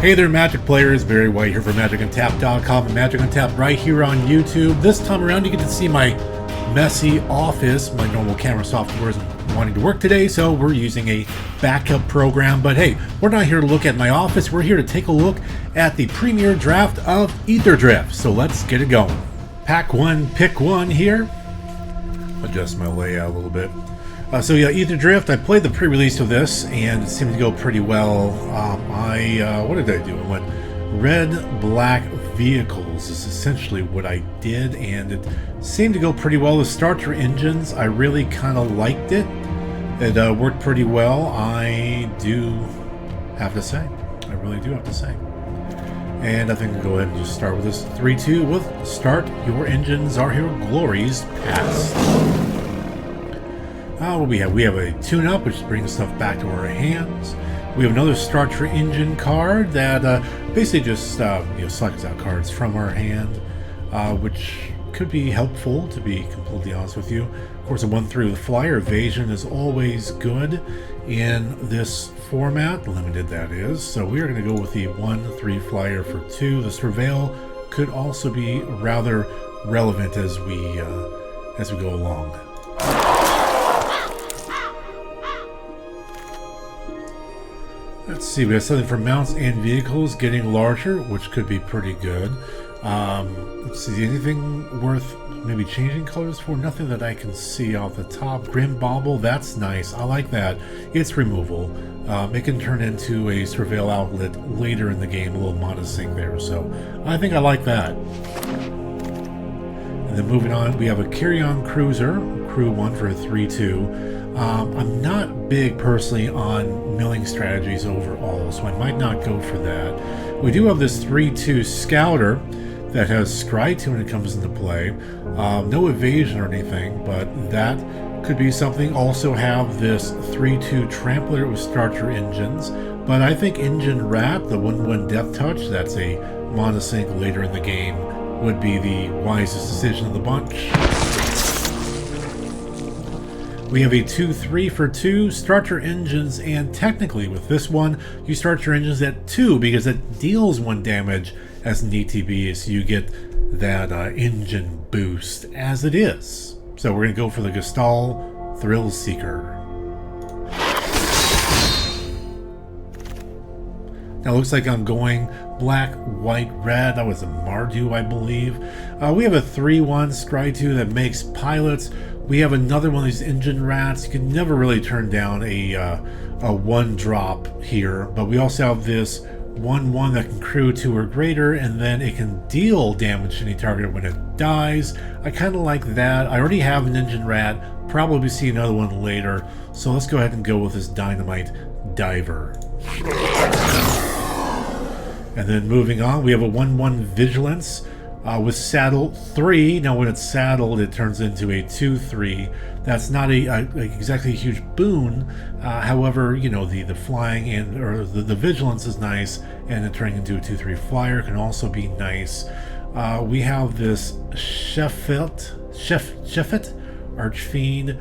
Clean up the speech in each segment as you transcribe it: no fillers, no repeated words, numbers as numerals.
Hey there, Magic players. Barry White here for MagicUntapped.com and Magic Untapped right here on YouTube. This time around, you get to see my messy office. My normal camera software isn't wanting to work today, so we're using a backup program. But hey, we're not here to look at my office. We're here to take a look at the premiere draft of Aetherdrift. So let's get it going. Pack one, pick one here. Adjust my layout a little bit. So yeah, Aetherdrift, I played the pre-release of this and it seemed to go pretty well. What did I do? I went red, black vehicles is essentially what I did, and it seemed to go pretty well. The starter engines, I really kind of liked it. It worked pretty well, I do have to say. I really do have to say. And I think we'll go ahead and just start with this 3-2 with Start Your Engines Are Here Glories Past. What we have? We have a tune-up, which brings stuff back to our hands. We have another Start Your Engine card that basically just selects out cards from our hand, which could be helpful, to be completely honest with you. Of course, a 1-3 with Flyer Evasion is always good in this format, limited that is. So we are going to go with the 1-3 Flyer for 2. The Surveil could also be rather relevant as we go along. Let's see, we have something for mounts and vehicles getting larger, which could be pretty good. Let's see, anything worth maybe changing colors for? Nothing that I can see off the top. Grim Bauble, that's nice. I like that. It's removal. It can turn into a Surveil outlet later in the game, a little modest thing there. So I think I like that. And then moving on, we have a Carry-On Cruiser, Crew 1 for a 3-2. I'm not big personally on milling strategies overall, so I might not go for that. We do have this 3-2 Scouter that has Scry 2 when it comes into play. No evasion or anything, but that could be something. Also have this 3-2 Trampler with Start Your Engines, but I think Engine Rat, the 1-1 Death Touch, that's a monosync later in the game, would be the wisest decision of the bunch. We have a 2-3 for 2, Start Your Engines, and technically with this one, you start your engines at 2 because it deals 1 damage as an ETB, so you get that engine boost as it is. So we're going to go for the Gestal Thrill Seeker. Now it looks like I'm going black, white, red. That was a Mardu, I believe. We have a 3-1 Scry 2 that makes pilots. We have another one of these engine rats. You can never really turn down a 1-drop here, but we also have this 1-1 that can crew 2 or greater, and then it can deal damage to any target when it dies. I kind of like that. I already have an engine rat, probably see another one later, so let's go ahead and go with this Dynamite Diver. And then moving on, we have a 1-1 Vigilance with Saddle 3. Now when it's saddled, it turns into a 2-3. That's not exactly a huge boon. However, you know, the flying and the Vigilance is nice, and it turning into a 2-3 Flyer can also be nice. We have this Sheffet Archfiend,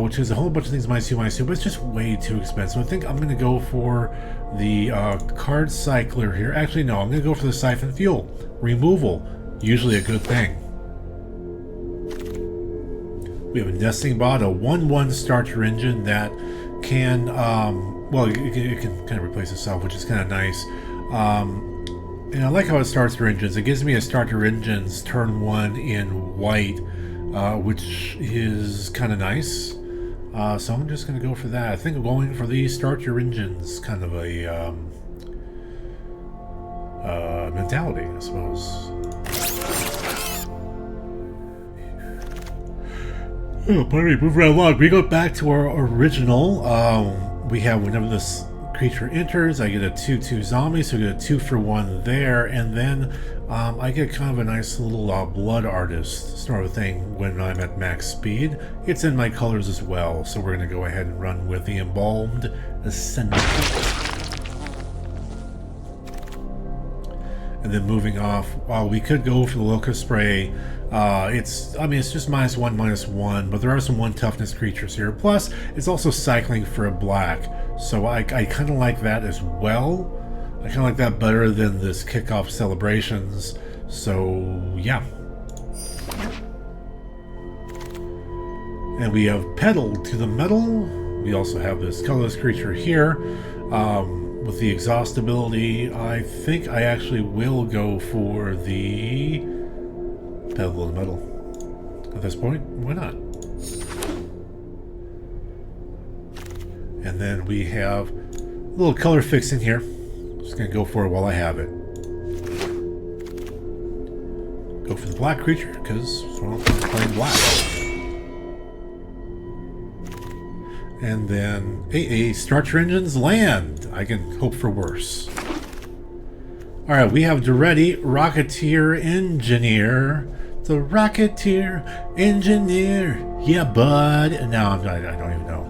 which is a whole bunch of things -2/-2, but it's just way too expensive. I think I'm going to go for the Card Cycler here. Actually, no, I'm going to go for the Siphon Fuel. Removal, usually a good thing. We have a Nesting Bot, a 1-1 Start Your Engine that can, it can kind of replace itself, which is kind of nice. And I like how it starts your engines. It gives me a Start Your Engines turn 1 in white, which is kind of nice. So I'm just going to go for that. I think I'm going for the Start Your Engines kind of a mentality, I suppose. Oh, pardon me, move right along. We go back to our original. We have whenever this creature enters, I get a 2-2 zombie, so I get a 2-for-1 there, and then I get kind of a nice little Blood Artist sort of thing when I'm at max speed. It's in my colors as well, so we're going to go ahead and run with the Embalmed Ascendant. And then moving off, we could go for the Locust Spray. It's just -1/-1, but there are some 1 toughness creatures here. Plus, it's also cycling for a black, so I kind of like that as well. I kind of like that better than this kickoff celebrations. So yeah. And we have Pedal to the Metal. We also have this colorless creature here. With the exhaust ability, I think I actually will go for the Pedal to the Metal. At this point, why not? And then we have a little color fixing here. Just gonna go for it while I have it. Go for the black creature, because I'm playing black. And then a Start Your Engines land. I can hope for worse. Alright, we have Duretti, Rocketeer Engineer. The Rocketeer Engineer. Yeah, bud. No, I don't even know.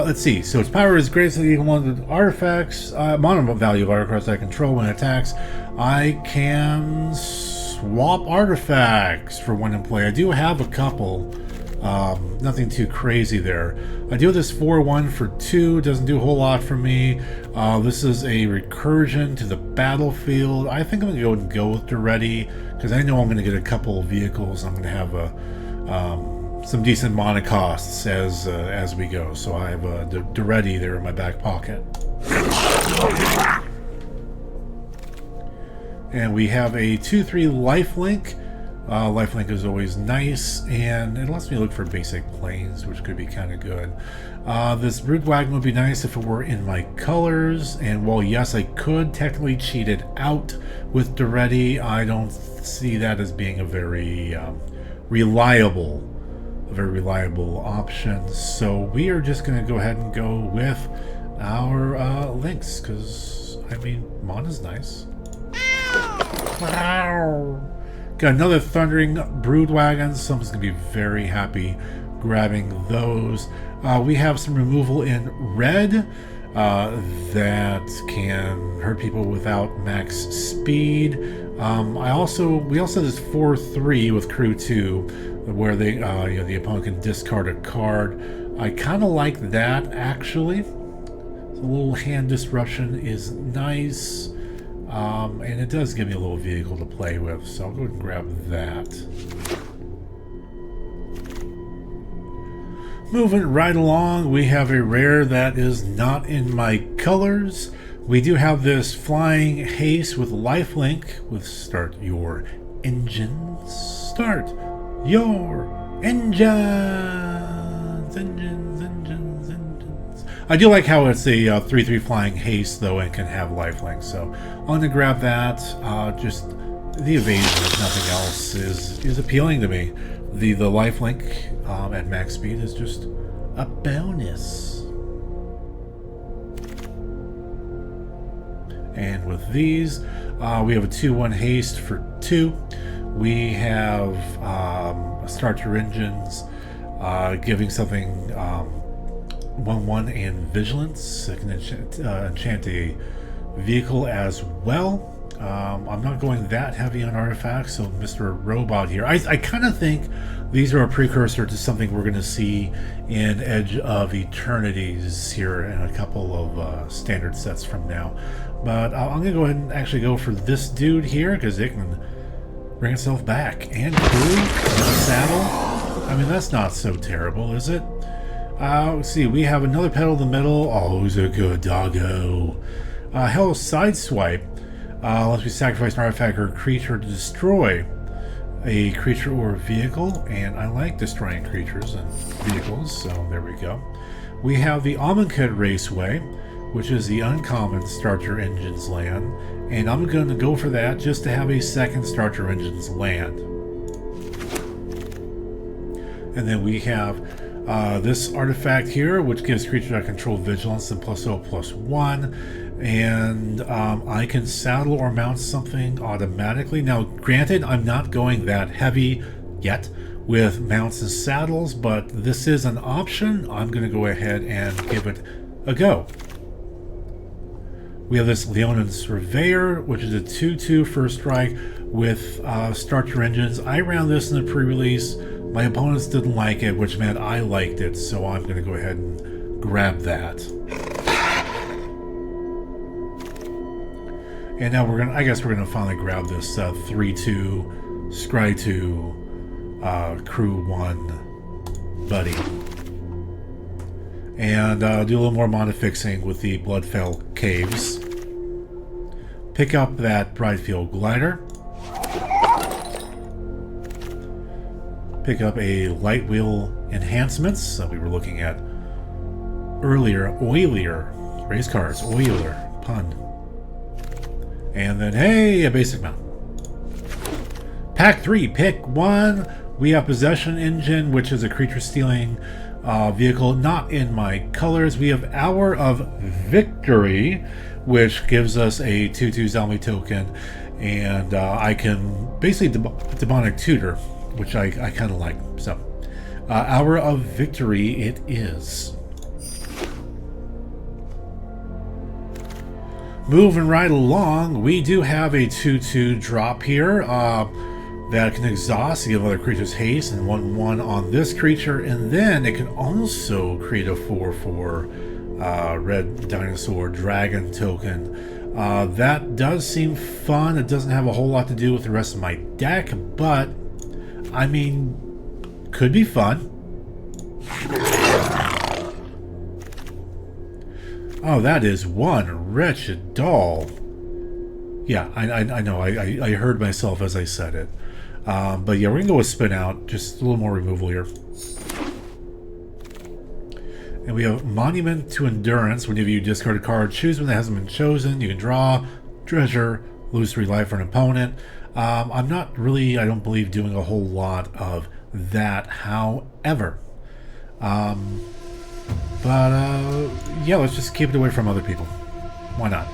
Let's see. So its power is greater than one of the artifacts. Mono value of artifacts I control when it attacks. I can swap artifacts for one in play. I do have a couple. Nothing too crazy there. I do this 4-1 for 2. Doesn't do a whole lot for me. This is a recursion to the battlefield. I think I'm going to go with Duretti because I know I'm going to get a couple of vehicles. I'm going to have some decent mana costs as we go. So I have a Duretti there in my back pocket. And we have a 2/3 lifelink. Lifelink is always nice, and it lets me look for basic planes, which could be kind of good. This Broodwagon would be nice if it were in my colors, and while yes, I could technically cheat it out with Duretti, I don't see that as being a very reliable option. So we are just going to go ahead and go with our links, because, I mean, mana's nice. Got another Thundering Broodwagon. Someone's going to be very happy grabbing those. We have some removal in red that can hurt people without max speed. We also have this 4/3 with Crew 2, where they the opponent can discard a card. I kind of like that actually. A little hand disruption is nice. And it does give me a little vehicle to play with, so I'll go ahead and grab that. Moving right along, we have a rare that is not in my colors. We do have this Flying Haste with Lifelink with Start Your Engines. Start Your Engines! Engines. I do like how it's a 3/3 Flying Haste, though, and can have lifelink, so I'm going to grab that. Just the evasion, if nothing else, is appealing to me. The lifelink at max speed is just a bonus. And with these, we have a 2/1 haste for 2. We have Start Your Engines, giving something 1/1 and Vigilance. I can enchant a vehicle as well. I'm not going that heavy on artifacts, so Mr. Robot here. I kind of think these are a precursor to something we're going to see in Edge of Eternities here in a couple of standard sets from now. But I'm going to go ahead and actually go for this dude here, because it can bring itself back. And crew, saddle. I mean, that's not so terrible, is it? Let's see, we have another Pedal to the Metal. Oh, who's a good doggo. Hell, Sideswipe. Lets me sacrifice an artifact or creature to destroy a creature or vehicle, and I like destroying creatures and vehicles, so there we go. We have the Amonkhet Raceway, which is the uncommon Start Your Engines land, and I'm going to go for that just to have a second Start Your Engines land. And then we have this artifact here, which gives creatures that control vigilance and +0/+1, and I can saddle or mount something automatically. Now, granted, I'm not going that heavy yet with mounts and saddles, but this is an option. I'm going to go ahead and give it a go. We have this Leonin Surveyor, which is a 2/2 first strike with Start Your Engines. I ran this in the pre-release. My opponents didn't like it, which meant I liked it, so I'm going to go ahead and grab that. And now I guess we're gonna finally grab this 3-2 Scry 2 Crew 1 buddy. And do a little more mana fixing with the Bloodfell Caves. Pick up that Brightfield Glider. Pick up a Light Wheel Enhancements that we were looking at earlier. Oilier. Race cards. Oiler. Pun. And then, hey, a basic mount. Pack 3. Pick 1. We have Possession Engine, which is a creature stealing vehicle not in my colors. We have Hour of Victory, which gives us a 2/2 zombie token, and I can basically demonic tutor, which I kind of like. So Hour of Victory it is. Moving right along, we do have a 2/2 drop here that can exhaust to give other creatures haste, and 1/1 on this creature, and then it can also create a 4/4 red dinosaur dragon token. That does seem fun. It doesn't have a whole lot to do with the rest of my deck, but I mean, could be fun. Oh, that is one wretched doll. Yeah, I know. I heard myself as I said it. But yeah, we're going to go with Spin Out. Just a little more removal here. And we have Monument to Endurance. Whenever you discard a card, choose one that hasn't been chosen. You can draw, treasure, lose 3 life for an opponent. I'm not really, I don't believe, doing a whole lot of that. However, yeah, let's just keep it away from other people. Why not?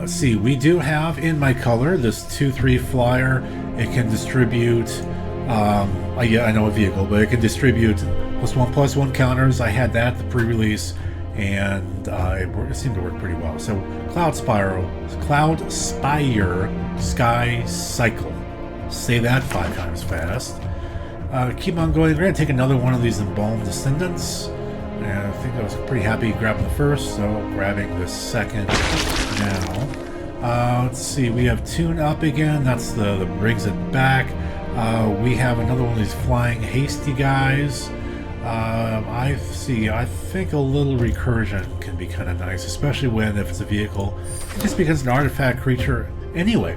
Let's see, we do have in my color this 2/3 flyer. It can distribute, yeah, I know a vehicle, but it can distribute +1/+1 counters. I had that at the pre-release, and it seemed to work pretty well. So Cloud Spire, Sky Cycle. Say that 5 times fast. Keep on going. We're going to take another one of these Embalmed Descendants. And I think I was pretty happy grabbing the first, so grabbing the second now. Let's see, we have Tune Up again. That's the brings it back. We have another one of these Flying Hasty guys. I think a little recursion can be kind of nice, especially if it's a vehicle, just because it's an artifact creature anyway.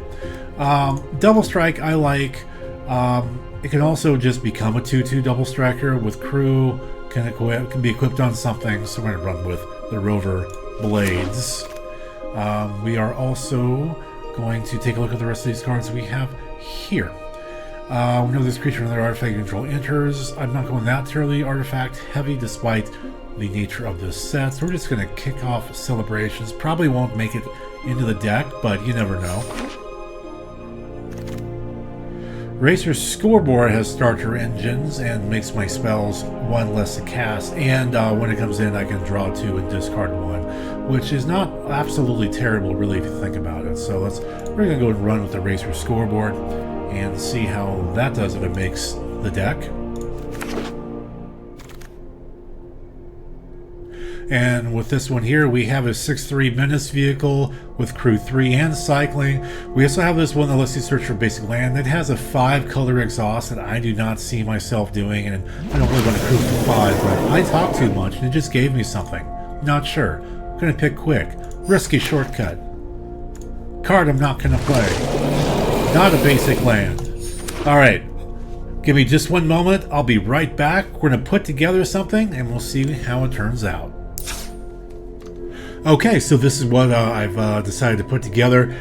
Double Strike I like. It can also just become a 2/2 double striker with crew. Can be equipped on something, so we're going to run with the Rover Blades. We are also going to take a look at the rest of these cards we have here. Whenever this creature and another artifact you control enters, I'm not going that terribly artifact heavy despite the nature of this set, so we're just going to kick off Celebrations. Probably won't make it into the deck, but you never know. Racer's Scoreboard has starter engines and makes my spells 1 less to cast, and when it comes in I can draw 2 and discard 1, which is not absolutely terrible really if you think about it. So we're going to go and run with the Racer's Scoreboard and see how that does if it makes the deck. And with this one here, we have a 6/3 Menace vehicle with crew 3 and cycling. We also have this one that lets you search for basic land. It has a 5-color exhaust that I do not see myself doing, and I don't really want to crew for 5, but I talk too much and it just gave me something. Not sure. I'm gonna pick quick. Risky shortcut. Card I'm not gonna play. Not a basic land. Alright. Give me just one moment. I'll be right back. We're gonna put together something and we'll see how it turns out. Okay, so this is what I've decided to put together.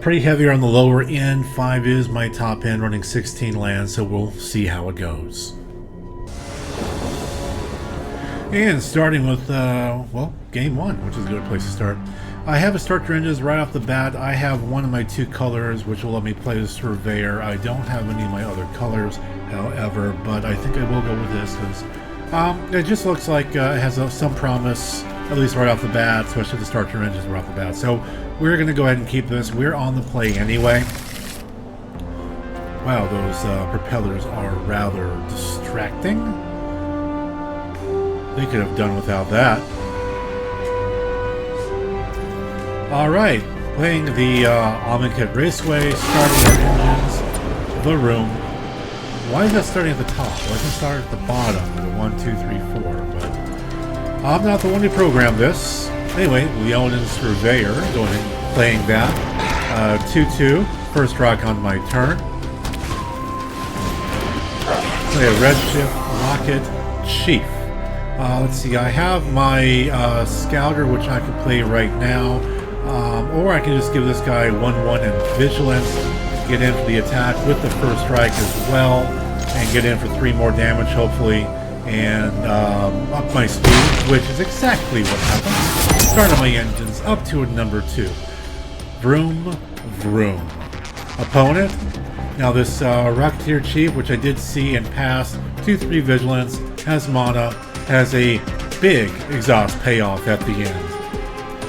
Pretty heavier on the lower end. 5 is my top end, running 16 lands, so we'll see how it goes. And starting with, well, game 1, which is a good place to start. I have a starter engines right off the bat. I have one of my 2 colors, which will let me play the Surveyor. I don't have any of my other colors, however, but I think I will go with this because it just looks like it has some promise, at least right off the bat, especially the starter engines right off the bat. So we're going to go ahead and keep this. We're on the play anyway. Wow, those propellers are rather distracting. They could have done without that. Alright, playing the Amonkhet Raceway, starting our engines, the room. Why is that starting at the top? Why doesn't it start at the bottom? The 1, 2, 3, 4. But I'm not the one who programmed this. Anyway, Leonin Surveyor, going and playing that. 2-2, first rock on my turn. Play a Redshift Rocket Chief. Let's see, I have my Scouter, which I can play right now. Or I can just give this guy 1-1 and Vigilance, get in for the attack with the first strike as well, and get in for 3 more damage, hopefully, and up my speed, which is exactly what happened. Started my engines up to a number 2. Vroom, vroom. Opponent. Now this Rocketeer Chief, which I did see and pass, 2-3 Vigilance, has mana, has a big exhaust payoff at the end.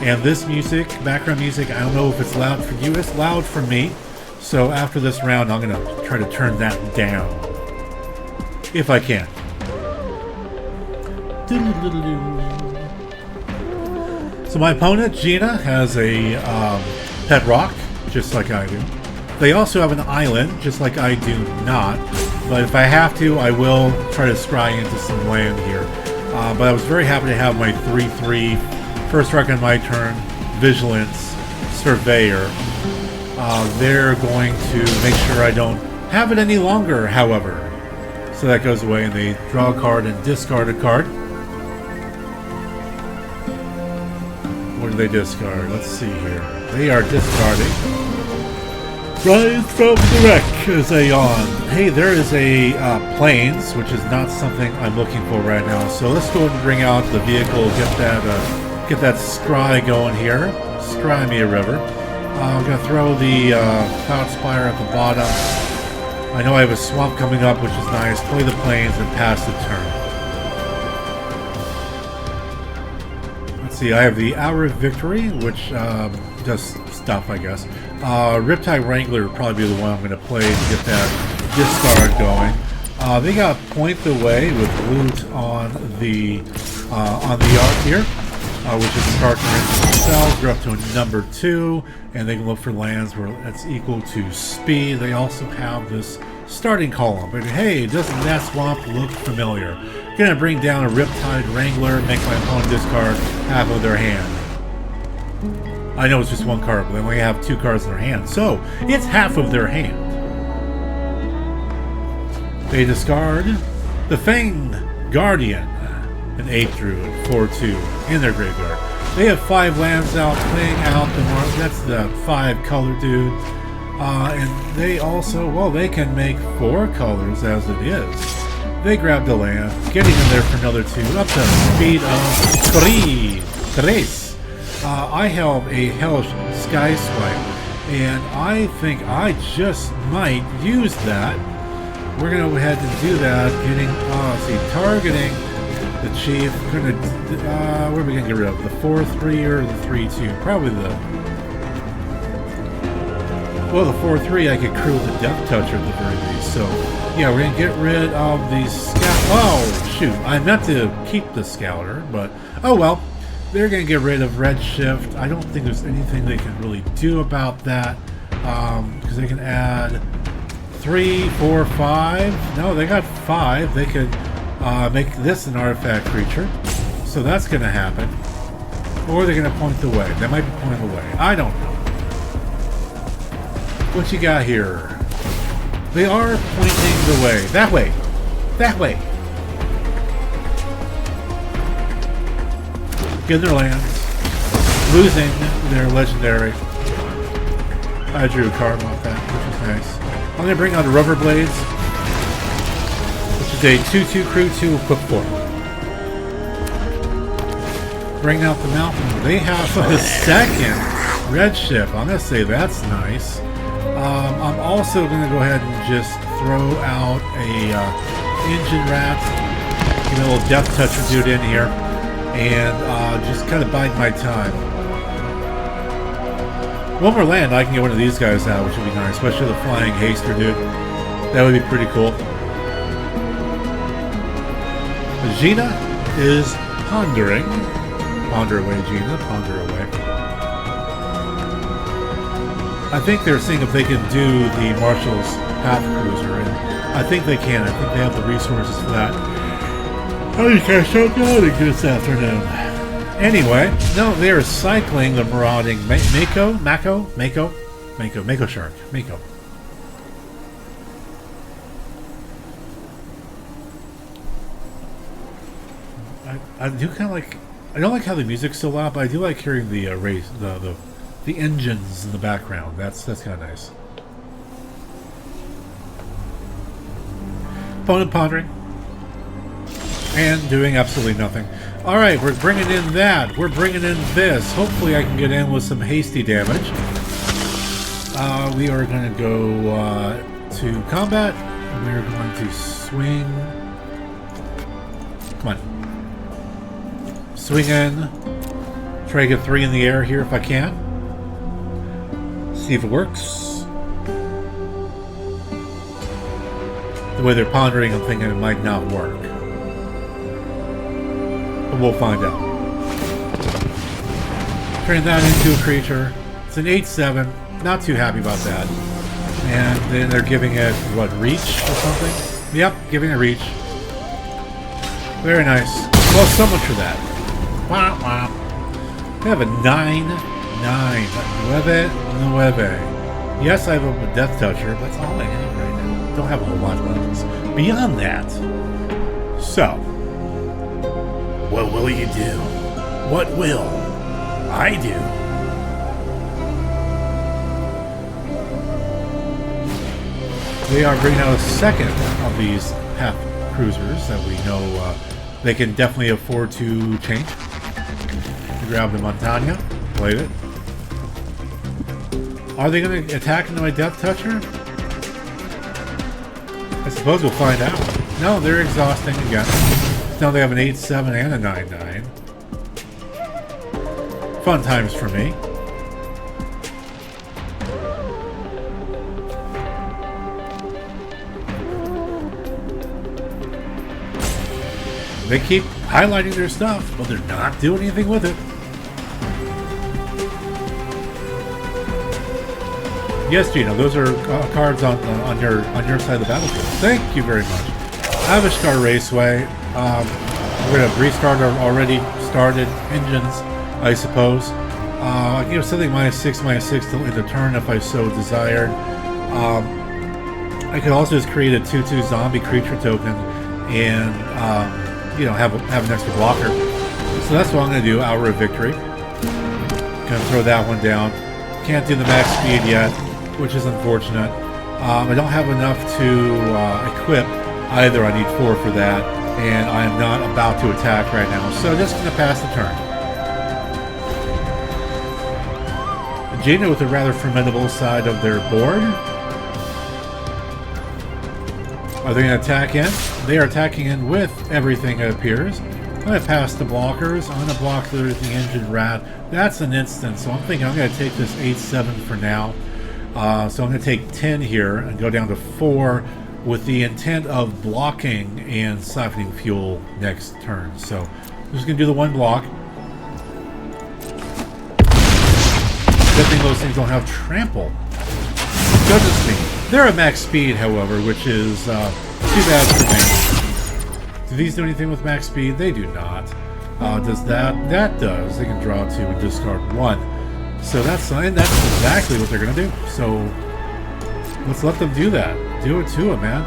And this music, background music, I don't know if it's loud for you, it's loud for me. So after this round, I'm going to try to turn that down. If I can. So my opponent, Gina, has a pet rock, just like I do. They also have an island, just like I do not. But if I have to, I will try to scry into some land here. But I was very happy to have my 3-3 first strike on my turn, Vigilance, Surveyor. They're going to make sure I don't have it any longer, however. So that goes away, and they draw a card and discard a card. What do they discard? Let's see here. They are discarding Rise from the Wreck is a yawn. Hey, there is a Plains, which is not something I'm looking for right now. So let's go ahead and bring out the vehicle, get that scry going here. Scry me a river. I'm going to throw the Cloud Spire at the bottom. I know I have a swamp coming up, which is nice. Play the Plains and pass the turn. Let's see, I have the Hour of Victory, which does stuff, I guess. Riptide Wrangler would probably be the one I'm going to play to get that discard going. They got Point the Way with loot on the arc here. Which is character engine themselves. They're up to a number 2, and they can look for lands where that's equal to speed. They also have this starting column. But hey, doesn't that swamp look familiar? Gonna bring down a Riptide Wrangler, make my opponent discard half of their hand. I know it's just one card, but they only have 2 cards in their hand, so it's half of their hand. They discard the Fang Guardian. An 8 druid, 4/2 in their graveyard. They have 5 lands out, playing out the mark. That's the 5 color dude. And they also, well, they can make 4 colors as it is. They grab the land, getting in there for another 2, up to the speed of 3. I have a Hellish Sky Swipe, and I think I just might use that. We're going to go ahead and do that, getting, targeting the Chief. What are we going to get rid of? The 4-3 or the 3-2? Probably the 4-3 I could crew with the Death Toucher at the very least. So, yeah, we're going to get rid of the Scout. Oh, shoot. I meant to keep the Scouter, but oh well. They're going to get rid of Redshift. I don't think there's anything they can really do about that. Because they can add 3, 4, 5. No, they got 5. They could make this an artifact creature. So that's going to happen. Or they're going to point the way. They might be pointing the way. I don't know. What you got here? They are pointing the way. That way. That way. Getting their lands. Losing their legendary. I drew a card off that, which was nice. I'm going to bring out the Rubber Blades. Which is a 2/2 crew 2 equip 4. Bring out the Mountain. They have a second Redshift. I'm going to say that's nice. I'm also going to go ahead and just throw out a Engine Rat. Get a little Death Toucher dude in here. And just kind of bide my time. One more land, I can get one of these guys out, which would be nice. Especially the Flying Haster dude. That would be pretty cool. Gina is pondering. Ponder away, Gina. Ponder away. I think they're seeing if they can do the Marshall's Path Cruiser, and I think they can. I think they have the resources for that. Oh, you guys so good this afternoon. Anyway, no, they are cycling the marauding Mako Shark. Mako. I do kind of like. I don't like how the music's so loud, but I do like hearing the the engines in the background. That's kind of nice. Opponent pondering and doing absolutely nothing. All right, we're bringing in that. We're bringing in this. Hopefully, I can get in with some hasty damage. We are going to go to combat. We're going to swing. Come on. Swing in. Try to get 3 in the air here if I can. See if it works. The way they're pondering, I'm thinking it might not work. But we'll find out. Turn that into a creature. It's an 8/7. Not too happy about that. And then they're giving it, what, reach or something? Yep, giving it reach. Very nice. Well, so much for that. Wah, wah. We have a 9/9. 9/9. Yes, I have a Death Toucher, but that's all I have right now. Don't have a whole lot of weapons. Beyond that. So, what will you do? What will I do? They are bringing out a second of these Path Cruisers that we know they can definitely afford to change. Grab the Montagna, played it. Are they going to attack into my Death Toucher? I suppose we'll find out. No, they're exhausting again. Now they have an 8/7 and a 9/9. Fun times for me. They keep highlighting their stuff, but they're not doing anything with it. Yes, Gino, those are cards on your side of the battlefield. Thank you very much. Avishkar Raceway. We're gonna restart our already started engines, I suppose. I can give something -6/-6 till end of turn if I so desired. I could also just create a 2/2 zombie creature token and you know, have an extra blocker. So that's what I'm going to do. Hour of Victory. Going to throw that one down. Can't do the max speed yet, which is unfortunate. I don't have enough to equip either. I need 4 for that, and I am not about to attack right now. So just going to pass the turn. Jaina with a rather formidable side of their board. Are they going to attack in? They are attacking in with everything, it appears. I'm going to pass the blockers. I'm going to block the engine rat. That's an instant, so I'm thinking I'm going to take this 8/7 for now. So I'm going to take 10 here and go down to 4 with the intent of blocking and siphoning fuel next turn. So I'm just going to do the 1 block. Good thing those things don't have trample. Goodness me. They're at max speed, however, which is too bad for me. Do these do anything with max speed? They do not. Does that? That does. They can draw 2 and discard 1. So that's exactly what they're going to do. So let's let them do that. Do it to it, man.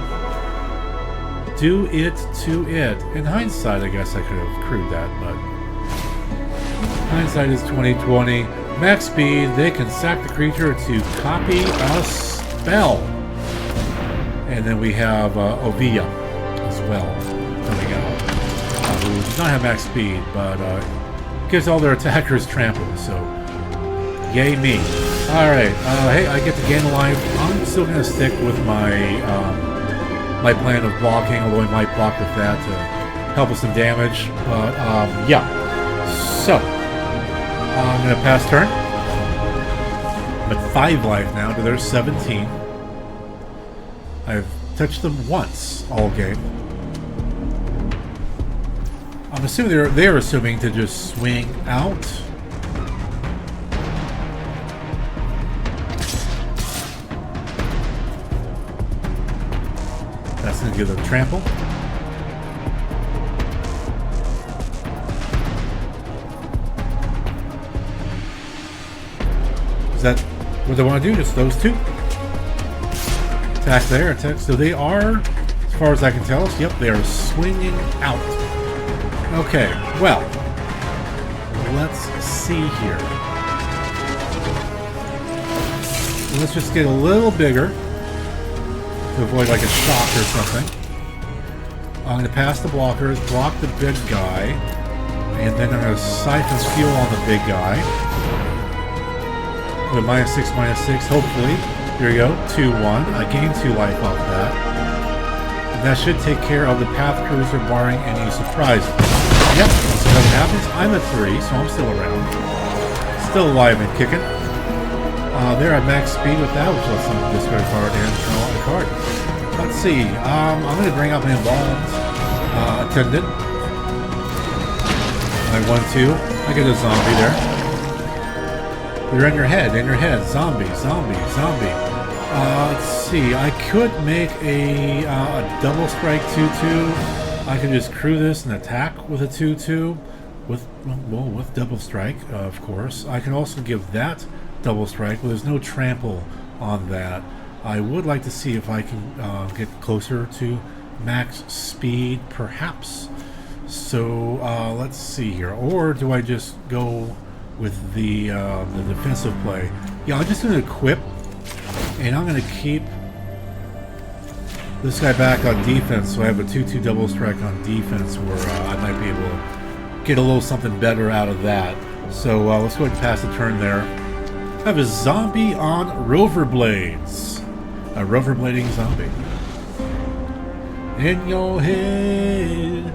Do it to it. In hindsight, I guess I could have crewed that, but hindsight is 20/20. Max speed, they can sack the creature to copy a spell. And then we have Ovia as well coming out, who does not have max speed, but gives all their attackers trample, so yay me. Alright, hey, I get to gain a life. I'm still going to stick with my my plan of blocking, although I might block with that to help with some damage, but yeah. So, I'm going to pass turn. But 5 life now to their 17. I've touched them once all game. I'm assuming they're assuming to just swing out. That's going to give them trample. Is that what they want to do? Just those two? Attack there, attack. So they are, as far as I can tell, yep, they are swinging out. Okay, well, let's see here. Let's just get a little bigger to avoid like a shock or something. I'm going to pass the blockers, block the big guy, and then I'm going to siphon fuel on the big guy. With -6, -6, hopefully. Here we go, 2-1. I gained 2 life off that. And that should take care of the path cruiser barring any surprises. Yep, so what happens? I'm at 3, so I'm still around. Still alive and kicking. They're at max speed with that, which lets them discard a card and draw a card. Let's see. I'm going to bring up an involved attendant. I 1-2. I get a zombie there. They're in your head, zombie, zombie, zombie. Let's see, I could make a double strike 2-2. I could just crew this and attack with a 2-2 with double strike, of course. I can also give that double strike, but there's no trample on that. I would like to see if I can get closer to max speed, perhaps. So let's see here. Or do I just go with the defensive play? Yeah, I'm just going to equip, and I'm going to keep this guy back on defense, so I have a 2-2 double strike on defense where I might be able to get a little something better out of that. So let's go ahead and pass the turn there. I have a zombie on rover blades. A rover blading zombie. In your head,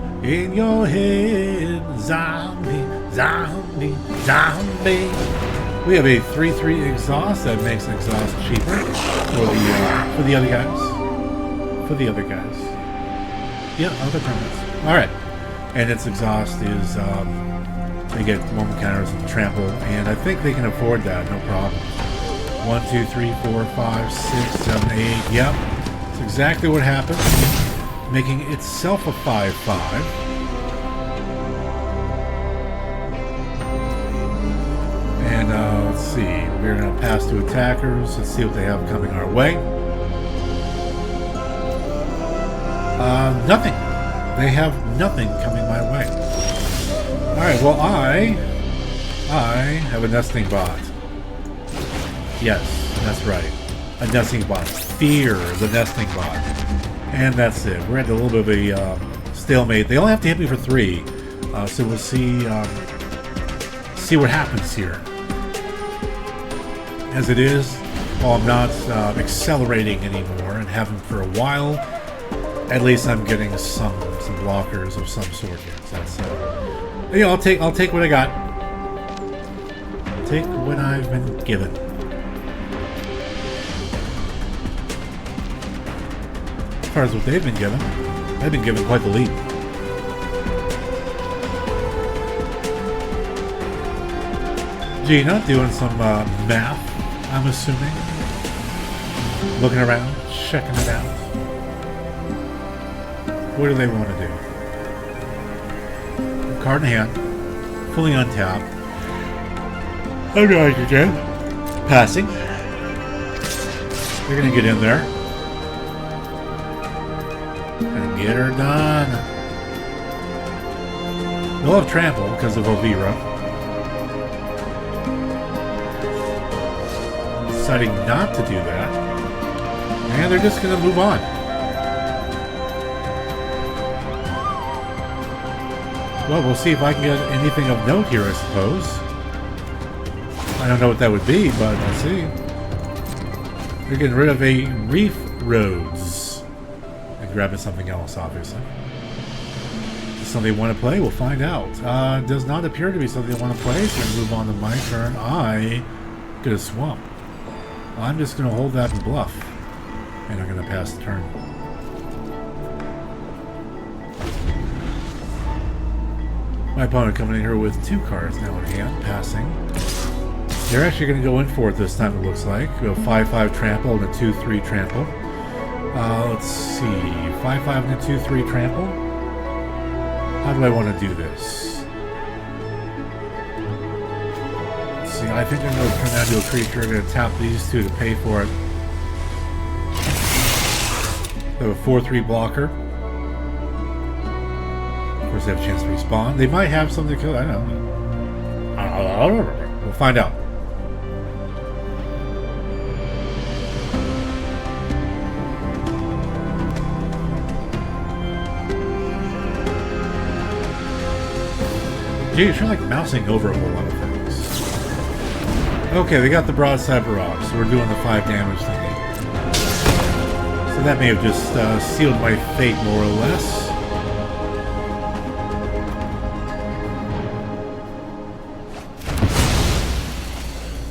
zombie, zombie, zombie. We have a 3-3 exhaust that makes an exhaust cheaper for the other guys. For the other guys. Yeah, other permits. Alright. And its exhaust is they get moment counters and trample, and I think they can afford that, no problem. 1, 2, 3, 4, 5, 6, 7, 8. Yep. That's exactly what happened. Making itself a 5-5. And let's see. We're going to pass to attackers. Let's see what they have coming our way. Nothing. They have nothing coming my way. Alright, well I have a nesting bot. Yes, that's right. A nesting bot. Fear the nesting bot. And that's it. We're at a little bit of a stalemate. They only have to hit me for 3. So we'll see what happens here. As it is, while I'm not accelerating anymore and haven't for a while, at least I'm getting some blockers of some sort here. So that's you know, I'll take what I got. Take what I've been given. As far as what they've been given, I've been given quite the lead. Gina doing some math, I'm assuming. Looking around, checking it out. What do they want to do? Card in hand, fully untapped. Oh no, hydrogen. Passing. They're gonna get in there. Gonna get her done. They'll have trample because of Ovira. Deciding not to do that. And they're just gonna move on. Well, we'll see if I can get anything of note here, I suppose. I don't know what that would be, but let's see. They're getting rid of a Reef Roads. And grabbing something else, obviously. Is this something they want to play? We'll find out. Does not appear to be something they want to play, so move on to my turn. I get a swamp. I'm just going to hold that and bluff. And I'm going to pass the turn. My opponent coming in here with 2 cards now in hand, passing. They're actually going to go in for it this time, it looks like. We have 5-5 trample and a 2-3 trample. Let's see. 5/5 and a 2/3 trample. How do I want to do this? Let's see. I think I'm going to turn that into a creature. I'm going to tap these two to pay for it. They have a 4/3 blocker. Of course, they have a chance to respawn. They might have something to kill. I don't know. We'll find out. Geez, you're like mousing over a whole lot of things. Okay, we got the broadside barrage, so we're doing the 5 damage thingy. So that may have just sealed my fate, more or less.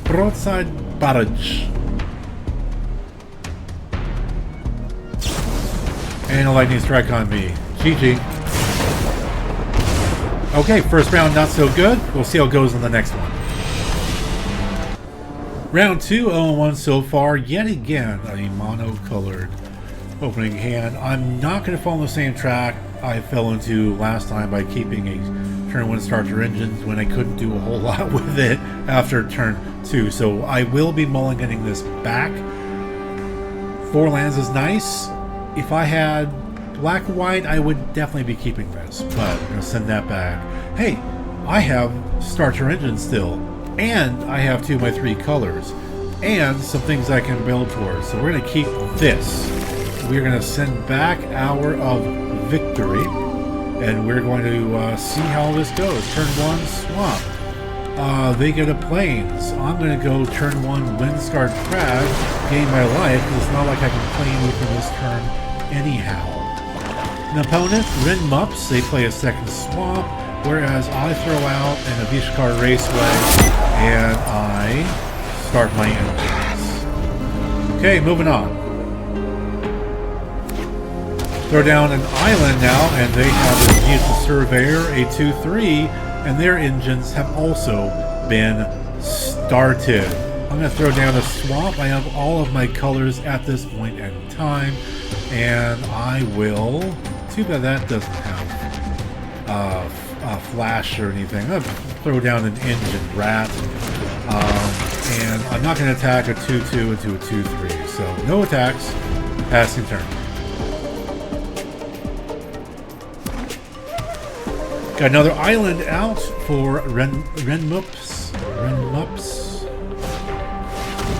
Broadside barrage. And a lightning strike on me. GG. Okay, first round not so good. We'll see how it goes in the next one. Round 2, 0-1 so far. Yet again, a mono-colored opening hand. I'm not going to follow the same track I fell into last time by keeping a turn 1 starter engines when I couldn't do a whole lot with it after turn 2. So I will be mulliganing this back. 4 lands is nice. If I had black and white, I would definitely be keeping this, but I'm going to send that back. Hey, I have starter engine still, and I have 2 of my 3 colors, and some things I can build towards. So we're going to keep this. We're going to send back Hour of Victory, and we're going to see how this goes. Turn 1, Swamp. They get a Plains. I'm going to go turn 1, Windscarred Crag, gain my life, because it's not like I can play anything this turn anyhow. An opponent, Rin Mups, they play a second Swamp, whereas I throw out an Avishkar Raceway, and I start my engines. Okay, moving on. Throw down an island now, and they have a Genius Surveyor, a 2/3, and their engines have also been started. I'm going to throw down a Swamp. I have all of my colors at this point in time, and I will... Too bad that doesn't have a flash or anything. I'll throw down an engine rat. And I'm not going to attack a 2/2 into a 2/3. So no attacks. Passing turn. Got another island out for Renmups.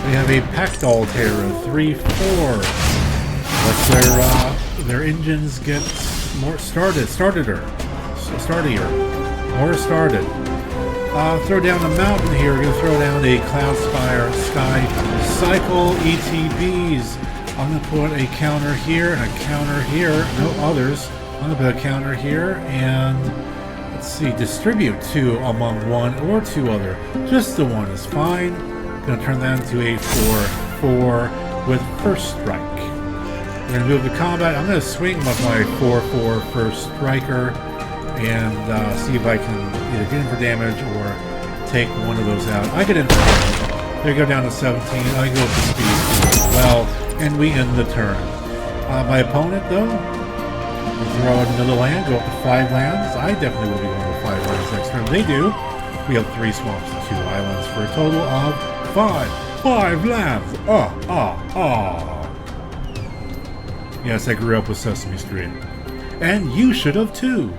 We have a Packdoll Terror 3/4. Let their engines get more started. More started. Throw down a mountain here. We're going to throw down a Cloudspire Sky Cycle ETBs. I'm going to put a counter here and a counter here. No others. I'm going to put a counter here and let's see. Distribute 2 among 1 or 2 other. Just the 1 is fine. Going to turn that into a 4/4 with First Strike. We're going to move to combat. I'm going to swing with my 4/4 First Striker and see if I can either get in for damage or take one of those out. I get in for damage. They go down to 17. I go up to speed as well, and we end the turn. My opponent, though, will throw out another land, go up to 5 lands. I definitely will be going to 5 lands next turn. They do. We have 3 swamps and 2 islands for a total of 5. 5 lands! Yes, I grew up with Sesame Street. And you should have too!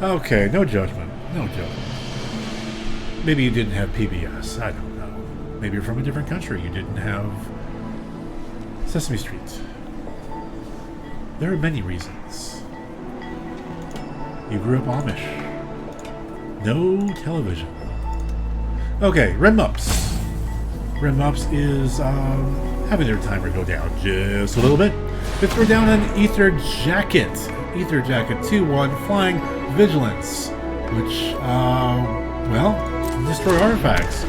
Okay, no judgment. No judgment. Maybe you didn't have PBS. I don't know. Maybe you're from a different country. You didn't have Sesame Street. There are many reasons. You grew up Amish. No television. Okay, Renmups. Renmups is having their timer go down just a little bit. They throw down an Ether Jacket. Ether Jacket 2/1 Flying Vigilance, which, well, destroy artifacts.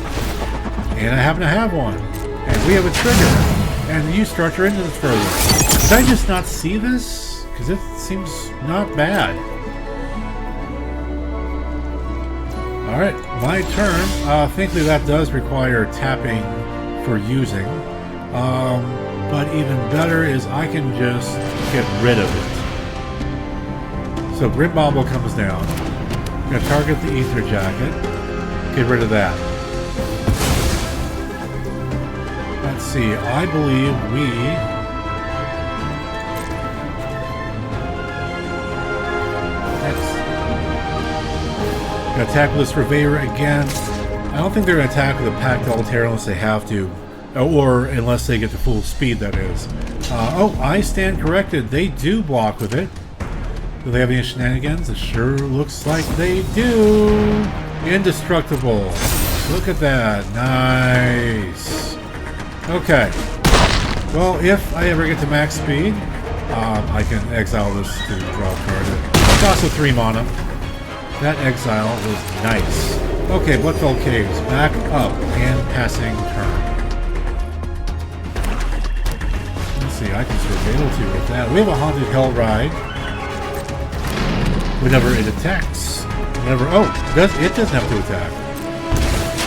And I happen to have one. And we have a trigger. And you start your engines further. Did I just not see this? Because it seems not bad. Alright, my turn. Thankfully that does require tapping for using. But even better is I can just get rid of it. So Grim Bobble comes down. I'm going to target the Ether Jacket. Get rid of that. Let's see. I believe we... Gonna attack with this Surveyor again. I don't think they're gonna attack with a Packed Altair unless they have to. Or unless they get to full speed, that is. Oh, I stand corrected. They do block with it. Do they have any shenanigans? It sure looks like they do. Indestructible. Look at that. Nice. Okay. Well, if I ever get to max speed, I can exile this to draw a card. It's also 3 mana. That exile was nice. Okay, Bloodfell Caves. Back up and passing turn. Let's see, I can surveil too with that. We have a Haunted Hell Ride. Whenever it attacks. Whenever... Oh, it doesn't have to attack.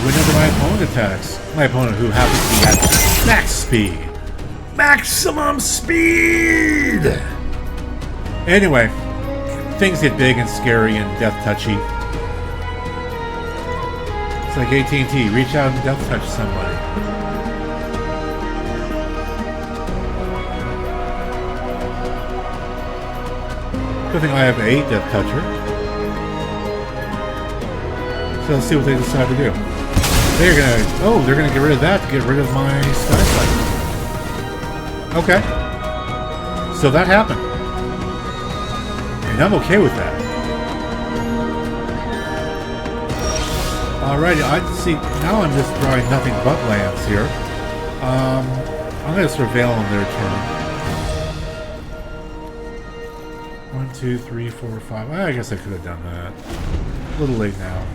Whenever my opponent attacks. My opponent who happens to be at max speed. Maximum speed! Anyway. Things get big and scary and death touchy. It's like AT&T. Reach out and death touch somebody. Good thing I have a death toucher. So let's see what they decide to do. They're gonna... Oh, they're gonna get rid of that to get rid of my Sky Cycle. Okay. So that happened. And I'm okay with that. Alrighty, I see. Now I'm just drawing nothing but lands here. I'm going to surveil on their turn. 1, 2, 3, 4, 5. I guess I could have done that. A little late now.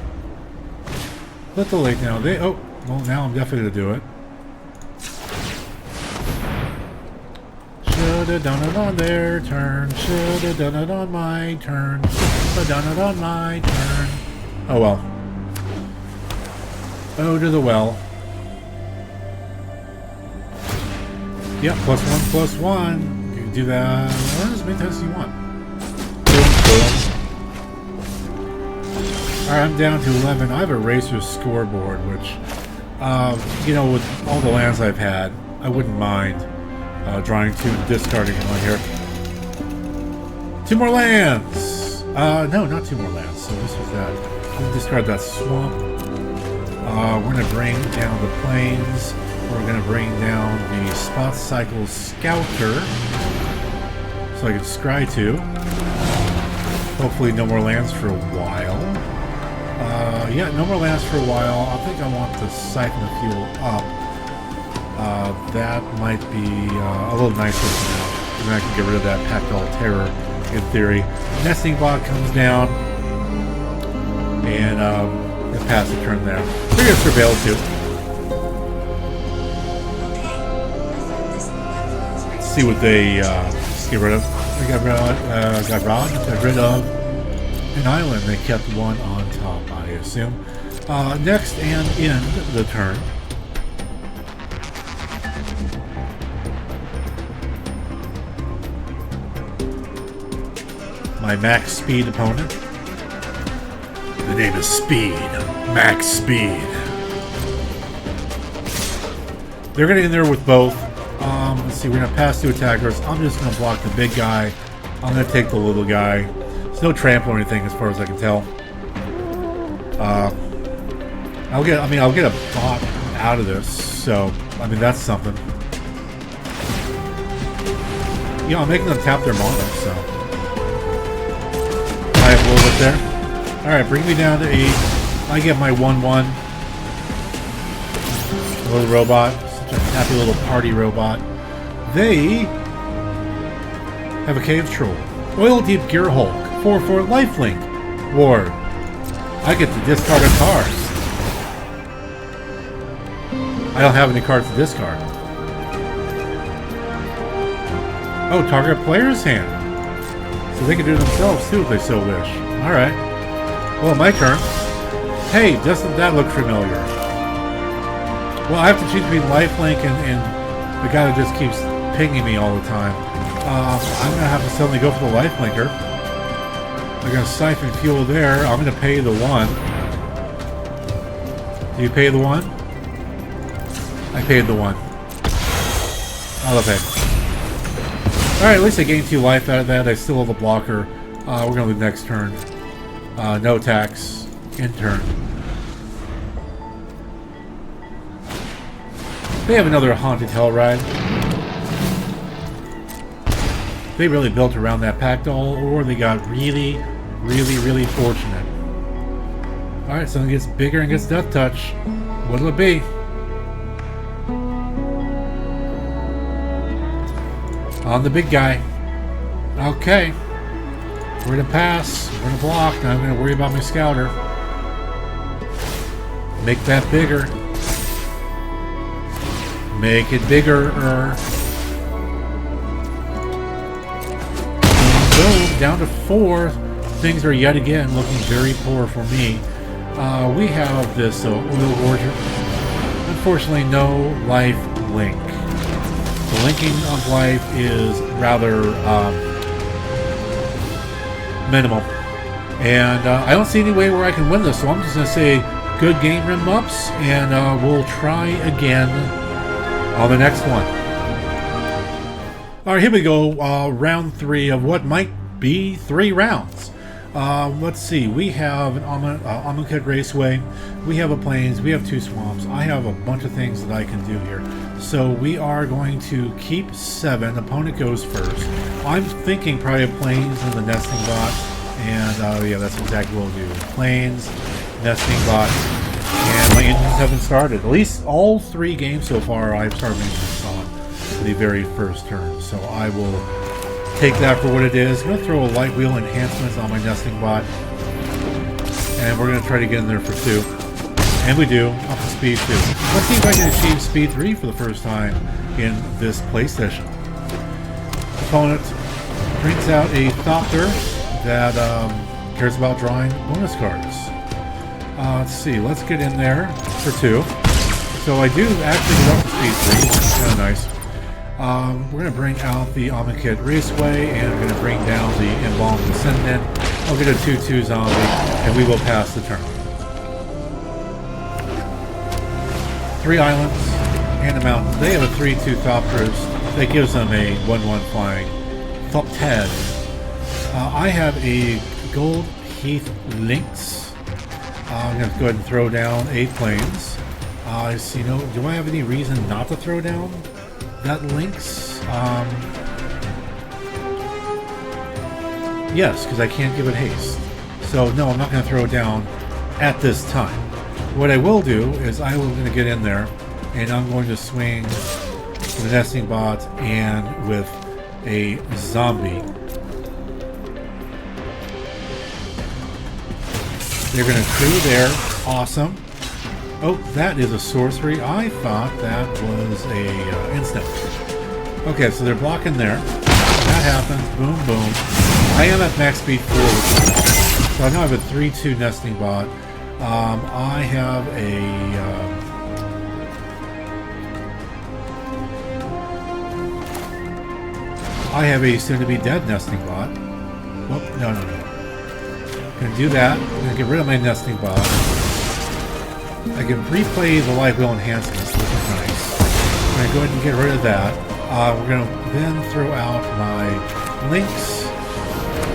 A little late now. Oh, well, now I'm definitely going to do it. Should have done it on their turn. Should have done it on my turn. Should have done it on my turn. Oh well. Oh, to the well. Yep, +1/+1. You can do that as many times as you want. Boom, boom. Alright, I'm down to 11. I have a Racer's scoreboard, which, you know, with all the lands I've had, I wouldn't mind drawing 2 and discarding 1 here. 2 more lands! No, not 2 more lands. So this was that. We'll discard that swamp. We're going to bring down the plains. We're going to bring down the Spot Cycle Scouter. So I can scry 2. Hopefully no more lands for a while. Yeah, no more lands for a while. I think I want to siphon the fuel up. That might be a little nicer for now. And then I can get rid of that Packed Altair in theory. Nesting Block comes down. And pass the turn there. We're going to surveil too. Let's see what they get rid of. They got rid of an island. They kept 1 on top, I assume. Next and end the turn. My max speed opponent. The name is Speed. Max Speed. They're going to get in there with both. Let's see, we're going to pass 2 attackers. I'm just going to block the big guy. I'm going to take the little guy. There's no trample or anything as far as I can tell. I'll get a bot out of this. So, I mean, that's something. Yeah, I'm making them tap their mana, so. I have a little bit there. Alright, bring me down to 8. I get my 1/1. Little robot. Such a happy little party robot. They have a Cave Troll. Oil Deep Gear Hulk. 4/4 lifelink. Ward. I get to discard a card. I don't have any cards to discard. Oh, target player's hand. So they can do it themselves too if they so wish. Alright. Well, my turn. Hey, doesn't that look familiar? Well, I have to choose between lifelink and the guy that just keeps pinging me all the time. I'm going to have to suddenly go for the life linker. I'm going to siphon fuel there. I'm going to pay the 1. Do you pay the 1? I paid the 1. I'll pay. Alright, at least I gained 2 life out of that. I still have a blocker. We're going to leave next turn. No attacks. In turn. They have another Haunted Hell Ride. They really built around that pack doll, or they got really, really fortunate. Alright, something gets bigger and gets Death Touch. What'll it be? On the big guy. Okay. We're gonna pass. We're gonna block. Now I'm gonna worry about my scouter. Make that bigger. Make it bigger. Boom. Down to 4. Things are yet again looking very poor for me. We have this oil orchard. Unfortunately, no life link. The linking of life is rather minimal. And I don't see any way where I can win this, so I'm just going to say good game, Rim Ups, and we'll try again on the next one. Alright, here we go. Round 3 of what might be 3 rounds. Let's see. We have an Amonkhet Raceway. We have a Plains. We have 2 Swamps. I have a bunch of things that I can do here. So we are going to keep 7. Opponent goes first. I'm thinking probably a Plains and the Nesting Bot. And yeah, that's exactly what we'll do. Plains, Nesting Bot. And my engines haven't started. At least all 3 games so far I've started engines on the very first turn. So I will take that for what it is. I'm going to throw a light wheel enhancements on my Nesting Bot. And we're going to try to get in there for 2. And we do, up to speed 2. Let's see if I can achieve speed 3 for the first time in this play session. Opponent brings out a Thopter that cares about drawing bonus cards. Let's see, let's get in there for 2. So I do actually get up to speed 3, which is kind of nice. We're going to bring out the Amonkhet Raceway, and we're going to bring down the Embalmed Descendant. I'll get a 2/2 zombie, and we will pass the turn. 3 islands and a mountain. They have a 3/2 Thopters. That gives them a 1/1 flying Thopted. I have a Gold Heath Lynx. I'm going to go ahead and throw down 8 planes. You know, do I have any reason not to throw down that Lynx? Yes, because I can't give it haste. So no, I'm not going to throw it down at this time. What I will do is I'm going to get in there and I'm going to swing the Nesting Bot and with a zombie. They're going to crew there. Awesome. Oh, that is a sorcery. I thought that was a instant. Okay, so they're blocking there. That happens. Boom, boom. I am at max speed 4. So I now have a 3/2 Nesting Bot. I have a soon-to-be-dead Nesting Bot. Oh, no. I'm going to do that. I'm going to get rid of my Nesting Bot. I can replay the Live Wheel enhancements, which is nice. I'm going to go ahead and get rid of that. We're going to then throw out my Lynx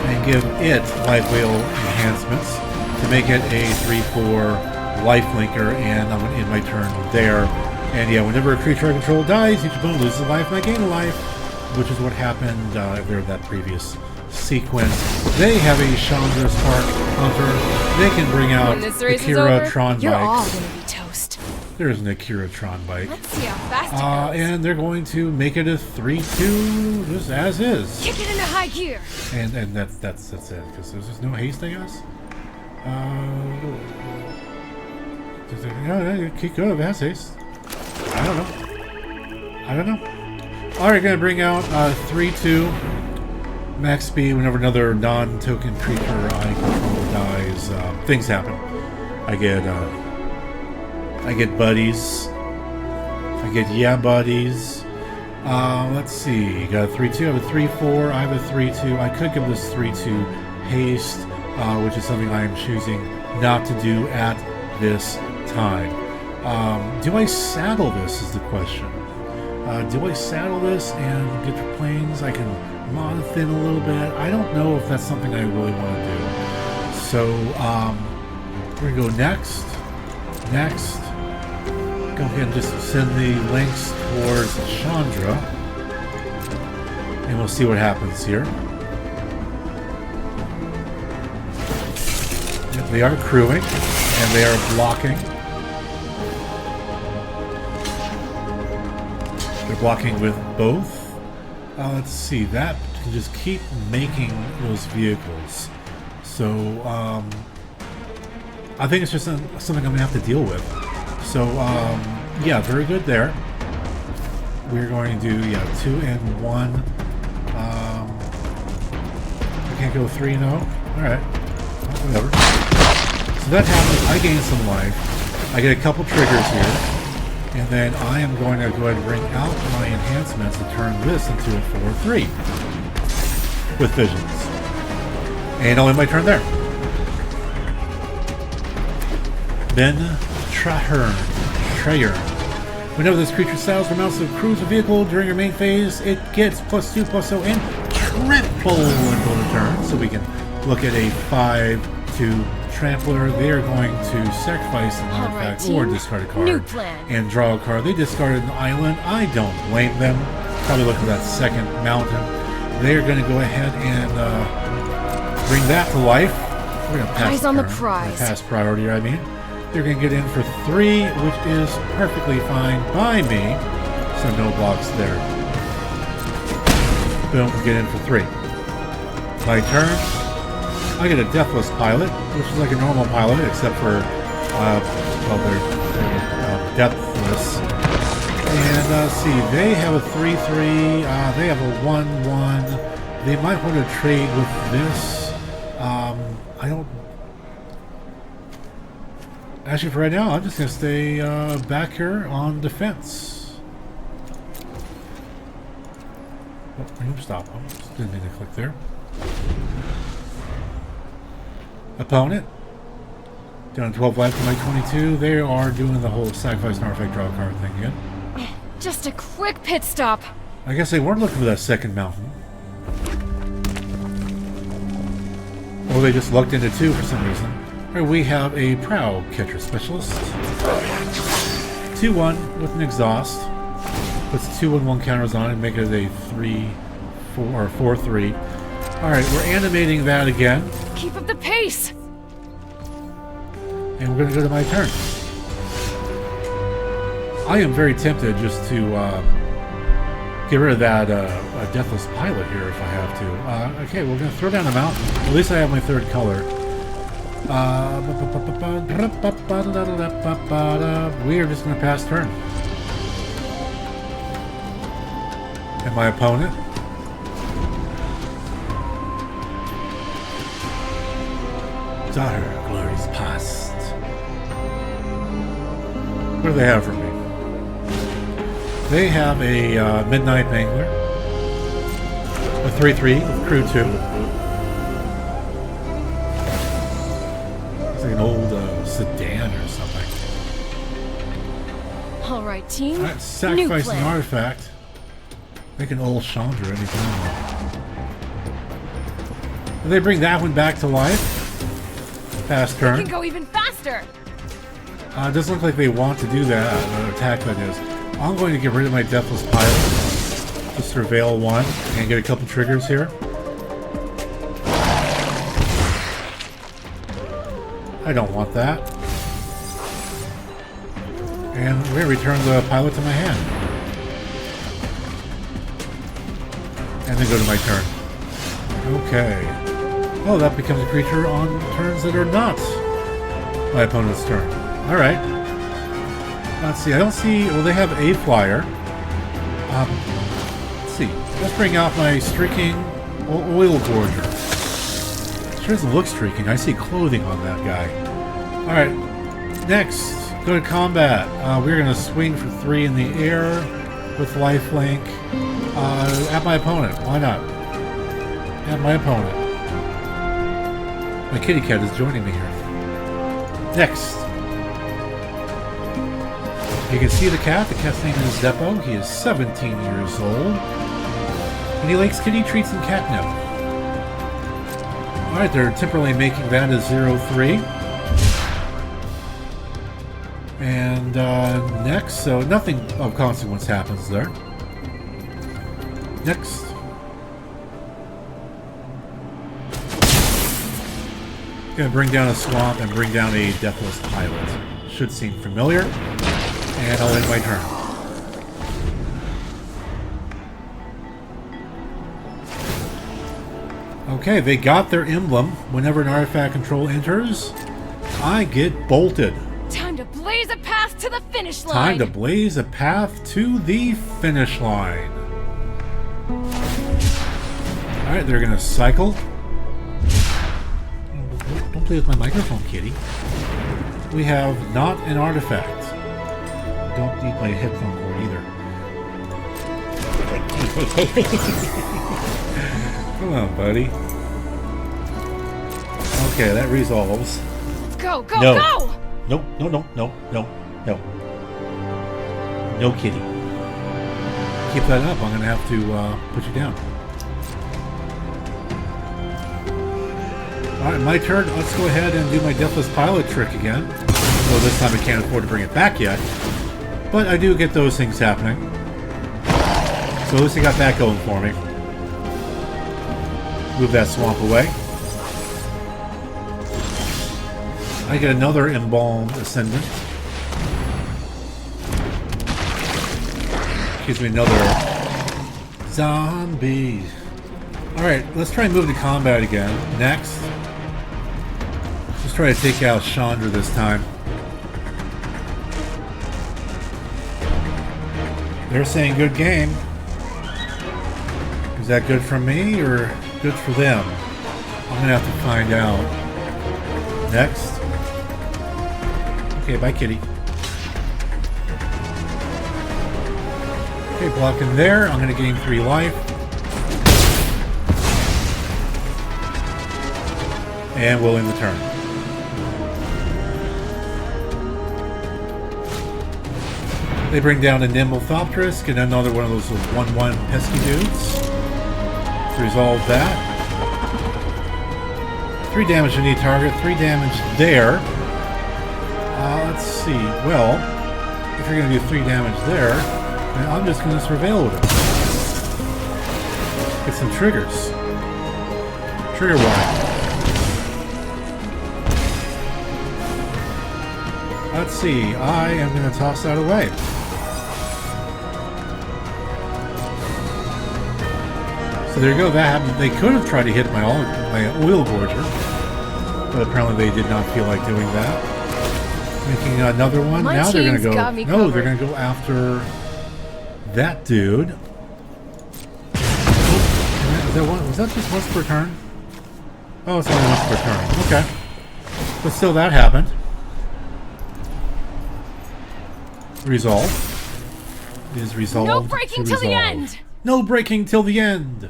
and give it Live Wheel enhancements to make it a 3/4 life linker, and I'm going to end my turn there. And yeah, whenever a creature I control dies, each opponent loses a life and I gain a life, which is what happened there in that previous sequence. They have a Chandra Spark Hunter. They can bring out Akira Tron Bikes. You're all gonna be toast. There's an Akira Tron Bike. Let's see how fast it goes. And they're going to make it a 3/2 just as is. Kick it into high gear. And that's it, because there's just no haste, I guess. Keep going, it has haste. I don't know. Alright, gonna bring out 3/2 max speed. Whenever another non-token creature I control dies, things happen. I get buddies. I get buddies. Let's see. Got a 3-2. I have a 3-4. I have a 3-2. I could give this 3-2 haste, which is something I am choosing not to do at this time. Do I saddle this is the question. Do I saddle this and get the planes? I can mod thin a little bit. I don't know if that's something I really want to do. So we're going to go next. Next. Go ahead and just send the links towards Chandra. And we'll see what happens here. Yep, they are crewing. And they are blocking. They're blocking with both. Let's see. That can just keep making those vehicles. So, I think it's just something I'm going to have to deal with. So, yeah, very good there. We're going to do, 2 and 1. I can't go 3-0. Alright. Whatever. So that happens. I gain some life. I get a couple triggers here. And then I am going to go ahead and bring out my enhancements and turn this into a 4-3. With visions. And I'll end my turn there. Ben Trahern. Whenever this creature saddles or mounts a cruiser vehicle during your main phase, it gets +2/+0 and trample until the turn. So we can look at a 5/2 trampler. They are going to sacrifice an artifact or discard a card and draw a card. They discarded an island. I don't blame them. Probably looking at that second mountain. They are going to go ahead and bring that to life. We're going to pass Eyes on the prize. Pass priority, I mean. They're going to get in for 3, which is perfectly fine by me. So no blocks there. Boom, get in for 3. My turn. I get a Deathless Pilot, which is like a normal pilot, except for, they're Deathless. And let's see, they have a 3-3. They have a 1-1. They might want to trade with this. I don't. Actually, for right now, I'm just going to stay back here on defense. Oh, stop. I didn't mean to click there. Opponent. Down to 12 life to my 22. They are doing the whole sacrifice and artifact draw card thing again. Just a quick pit stop. I guess they weren't looking for that second mountain. Or they just lucked into 2 for some reason. Here we have a Prow Catcher Specialist. 2-1 with an exhaust. Puts 2/1 counters on and make it a 3-4 or 4-3. Alright, we're animating that again. Keep up the pace. And we're going to go to my turn. I am very tempted just to get rid of that Deathless Pilot here if I have to. Okay, we're going to throw down a mountain. At least I have my 3rd color. We are just going to pass turn. And my opponent. Daughter, glory's past. What do they have for me? They have a Midnight Mangler. A 3-3 with crew 2. An old sedan or something. All right, team. Alright, sacrifice an artifact. Make an old Chandra anytime. And they bring that one back to life. Pass turn. They can go even faster. It doesn't look like they want to do that. Attack that is. I'm going to get rid of my Deathless Pilot. Just surveil 1 and get a couple triggers here. I don't want that. And we're going to return the pilot to my hand. And then go to my turn. Okay. Oh, that becomes a creature on turns that are not my opponent's turn. Alright. Let's see. I don't see... Well, they have a flyer. Let's see. Let's bring out my streaking oil gorger. Sure doesn't look streaking. I see clothing on that guy. Alright. Next. Go to combat. We're going to swing for 3 in the air. with lifelink. At my opponent. Why not? At my opponent. My kitty cat is joining me here. Next. You can see the cat. The cat's name is Zeppo. He is 17 years old. And he likes kitty treats and catnip. Alright, they're temporarily making that a 0-3. And next, so nothing of consequence happens there. Next. Gonna bring down a swamp and bring down a deathless pilot. Should seem familiar. And I'll end my turn. Okay, they got their emblem. Whenever an artifact control enters, I get bolted. Time to blaze a path to the finish line. Time to blaze a path to the finish line. Alright, they're gonna cycle. Don't play with my microphone, kitty. We have not an artifact. Don't need my headphone cord either. Come on, buddy. Okay, that resolves. Go, go, No. go! Nope, no. No kitty. Keep that up, I'm gonna have to put you down. Alright, my turn. Let's go ahead and do my Deathless Pilot trick again. Though this time I can't afford to bring it back yet. But I do get those things happening. So at least I got that going for me. Move that swamp away. I get another Embalmed Ascendant. Gives me another zombie. Alright, let's try and move to combat again. Next. Let's try to take out Chandra this time. They're saying good game. Is that good for me or good for them? I'm gonna have to find out. Next. Okay, bye kitty. Okay, blocking there. I'm gonna gain 3 life. And we'll end the turn. They bring down a Nimble Thopterus, get another one of those 1/1 pesky dudes. To resolve that. 3 damage to any target, 3 damage there. Let's see. Well, if you're going to do 3 damage there, then I'm just going to surveil with it. Get some triggers. Trigger warning. Let's see. I am going to toss that away. So there you go. That happened. They could have tried to hit my oil gorger, but apparently they did not feel like doing that. Making another one. My Now they're going to team's go. got me No, covered. they're going to go after that dude. Is that one? Was that just once per turn? Oh, it's only once per turn. Okay, but still, that happened. Resolve is resolved. No breaking to till the resolve. end. No breaking till the end.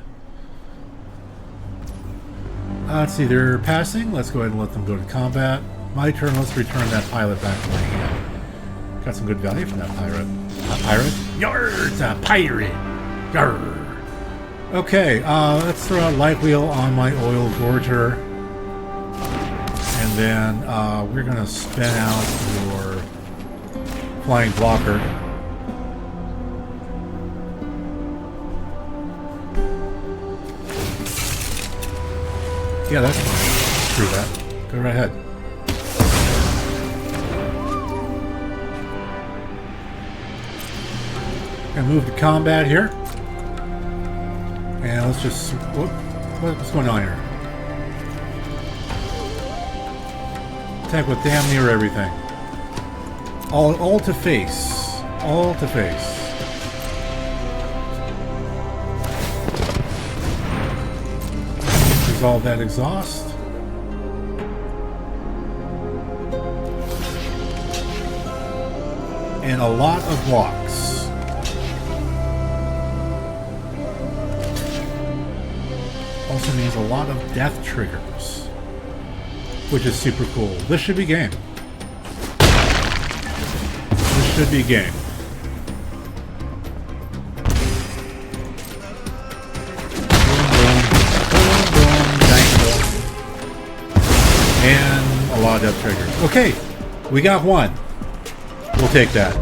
Let's see, they're passing. Let's go ahead and let them go to combat. My turn. Let's return that pilot back to my hand. Got some good value from that pirate. A pirate? Yarr! It's a pirate! Yarr! Okay, let's throw out Light Wheel on my oil gorger. And then we're going to spin out your Flying Blocker. Yeah, that's fine. Screw that. Go right ahead. Gonna move to combat here. And let's just... What's going on here? Attack with damn near everything. All to face. All to face. Resolve that exhaust. And a lot of blocks. also means a lot of death triggers, which is super cool. This should be game. This should be game. And a lot of death triggers. Okay, we got one. We'll take that.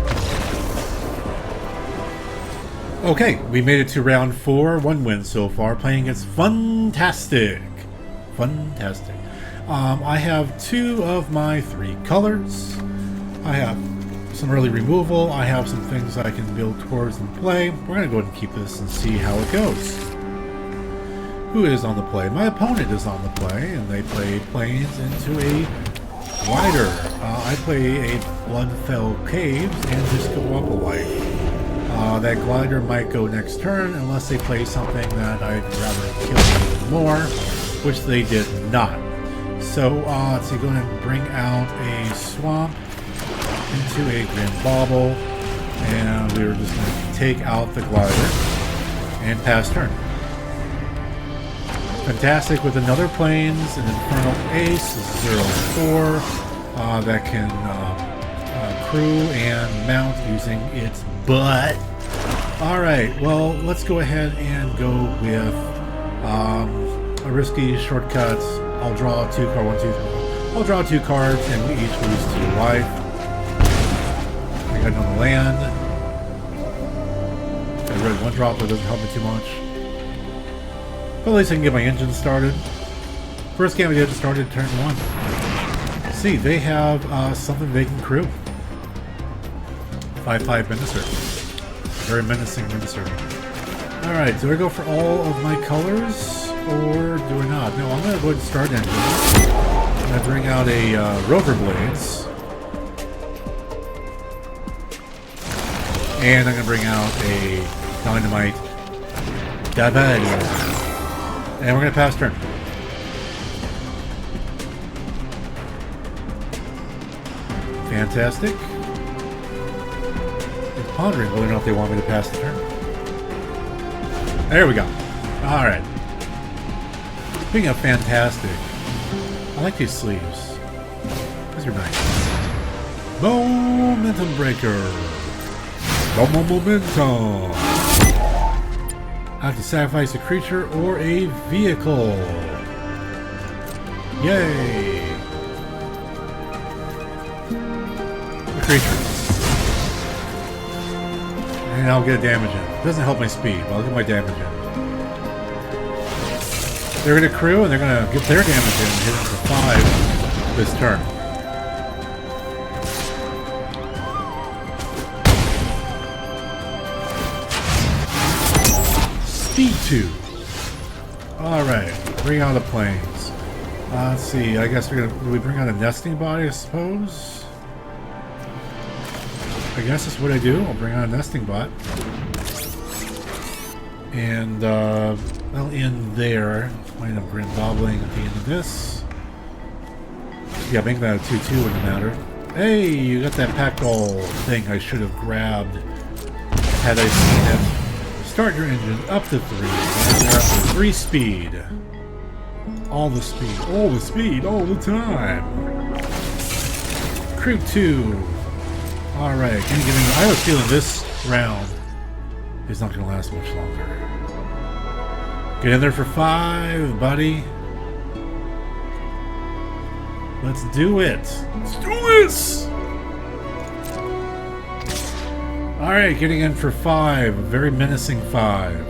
Okay, we made it to round 4. 1 win so far. Playing against Fantastic. Fantastic. I have 2 of my 3 colors. I have some early removal. I have some things that I can build towards and play. We're going to go ahead and keep this and see how it goes. Who is on the play? My opponent is on the play, and they play planes into a glider. I play a Bloodfell Caves and just go up a light. That glider might go next turn unless they play something that I'd rather kill even more, which they did not. So let's see, go ahead and bring out a swamp into a Grand Bauble, and we were just going to take out the glider and pass turn. Fantastic with another planes, an Infernal Ace, 0-4, that can crew and mount using its butt. Alright, well, let's go ahead and go with a risky shortcut. I'll draw 2 cards, 1, 2, 3. I'll draw 2 cards, and we each lose 2 life. I got on the land. I read 1 drop, but it doesn't help me too much. But at least I can get my engine started. First game I did started turn 1. See, they have something they can crew. 5/5 Minister. Very menacing Minister. Alright, do I go for all of my colors? Or do I not? No, I'm going to go ahead and start engine. I'm going to bring out a Rover Blades. And I'm going to bring out a Dynamite Dabad. And we're going to pass turn. Fantastic. He's pondering whether or not they want me to pass the turn. There we go. Alright. Speaking of fantastic, I like these sleeves. These are nice. Momentum Breaker. Momentum. I have to sacrifice a creature or a vehicle. Yay! A creature. And I'll get a damage in. It doesn't help my speed, but I'll get my damage in. They're going to crew and they're going to get their damage in and hit it for 5 this turn. Speed 2. Alright, bring out the planes. Let's see, I guess we're gonna... Do we bring out a nesting body, I suppose? I guess that's what I do. I'll bring out a nesting bot. And, that'll end there. Might end up Grand Bobbling at the end of this. Yeah, making that a 2-2 wouldn't matter. Hey, you got that pack ball thing I should have grabbed had I seen it. Start your engine up to 3. And they're up to 3 speed. All the speed. All the speed. All the time. Crew 2. Alright. I have a feeling this round is not going to last much longer. Get in there for 5, buddy. Let's do it. Let's do this! Alright, getting in for 5. A very menacing 5.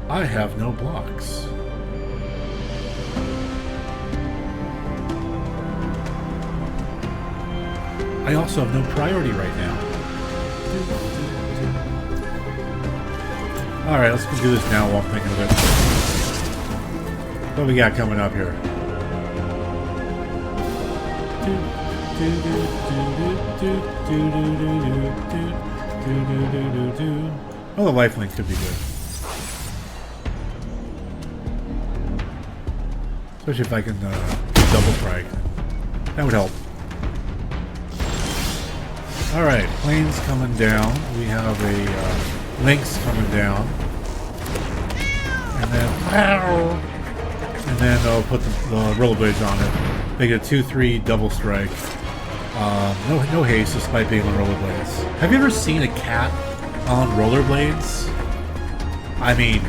I have no blocks. I also have no priority right now. Alright, let's do this now while I'm thinking of it. What we got coming up here? Oh, the lifelink could be good. Especially if I can double strike. That would help. Alright, planes coming down. We have a Lynx coming down. And then I'll put the rollerblades on it. Make it a 2-3 double strike. No haste despite being on rollerblades. Have you ever seen a cat on rollerblades? I mean,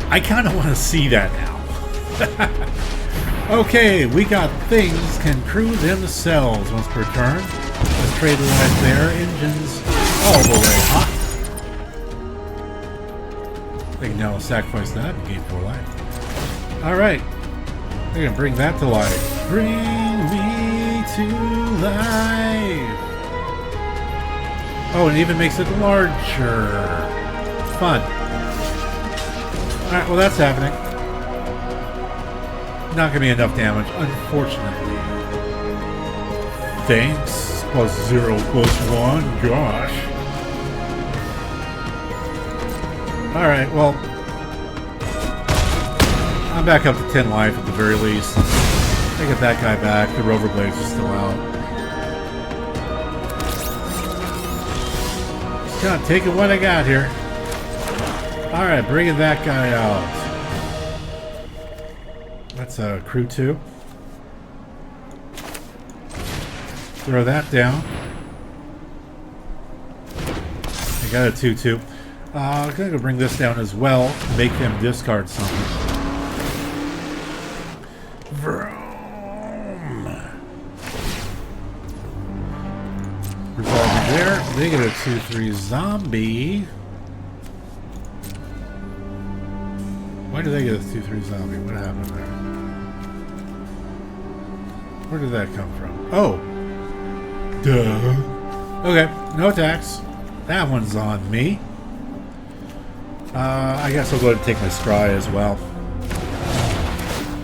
I kind of want to see that now. Okay, we got things can crew themselves once per turn. Let's trade life there. Engines all the way hot. They can now sacrifice that and gain 4 life. Alright. They're going to bring that to life. Bring me to life. Oh, and it even makes it larger. Fun. Alright, well that's happening. Not going to be enough damage, unfortunately. Thanks. +0, +1. Gosh. Alright, well. I'm back up to 10 life at the very least. I get that guy back. The rover blades are still out. Just kind of taking what I got here. Alright, bringing that guy out. That's a crew 2. Throw that down. I got a 2-2. I'm going to bring this down as well. Make them discard something. Vroom. Resolve there. They get a 2-3 zombie. Why do they get a 2-3 zombie? What happened there? Where did that come from? Oh! Duh. Okay, no attacks. That one's on me. I guess I'll go ahead and take my scry as well.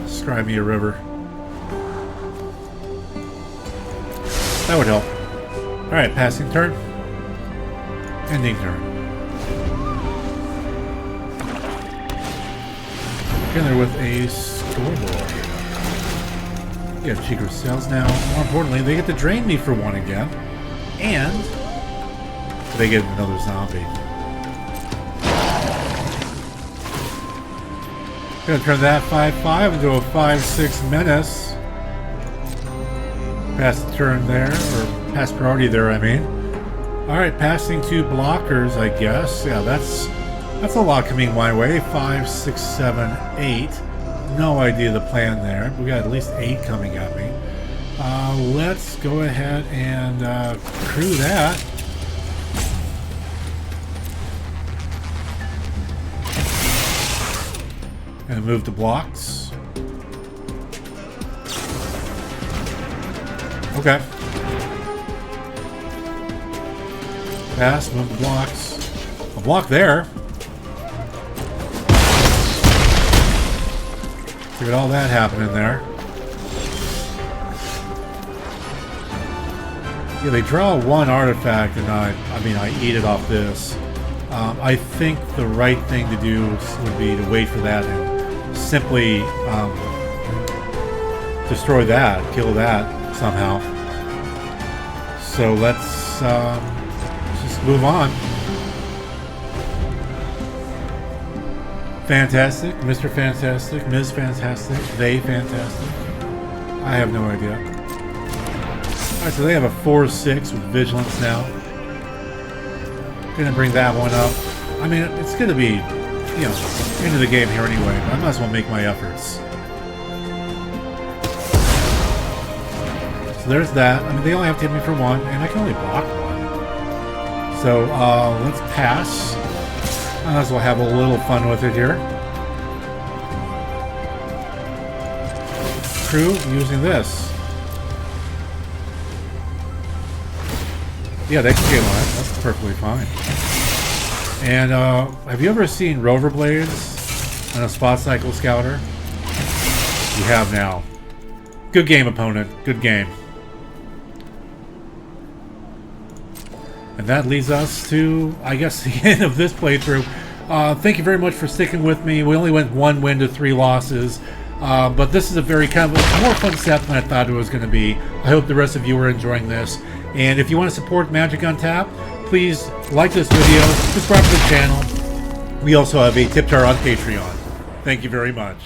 Scry me a river. That would help. Alright, passing turn. Ending turn. In there with a scoreboard. Get cheaper sales now. More importantly, they get to drain me for 1 again. And they get another zombie. Gonna turn that 5-5 into a 5-6 menace. Pass the turn there, or pass priority there, I mean. Alright, passing 2 blockers, I guess. Yeah, that's a lot coming my way. 5, 6, 7, 8. No idea the plan there. We got at least 8 coming at me. Let's go ahead and crew that. And move the blocks. Okay. Pass, move the blocks. A block there. Look at all that happening there. Yeah, they draw 1 artifact, and I eat it off this. I think the right thing to do would be to wait for that and simply destroy that, kill that somehow. So let's just move on. Fantastic, Mr. Fantastic, Ms. Fantastic, they Fantastic. I have no idea. Alright, so they have a 4-6 with Vigilance now. Gonna bring that one up. I mean, it's gonna be, you know, into the game here anyway, but I might as well make my efforts. So there's that. I mean, they only have to hit me for 1, and I can only block 1. So, let's pass. Might as well have a little fun with it here. Crew using this. Yeah, they can get on it. That's perfectly fine. And have you ever seen rover blades on a spot cycle scouter? You have now. Good game, opponent. Good game. And that leads us to, I guess, the end of this playthrough. Thank you very much for sticking with me. We only went 1 win to 3 losses. But this is a very kind of more fun set than I thought it was going to be. I hope the rest of you are enjoying this. And if you want to support Magic Untapped, please like this video, subscribe to the channel, We also have a tip jar on Patreon. Thank you very much.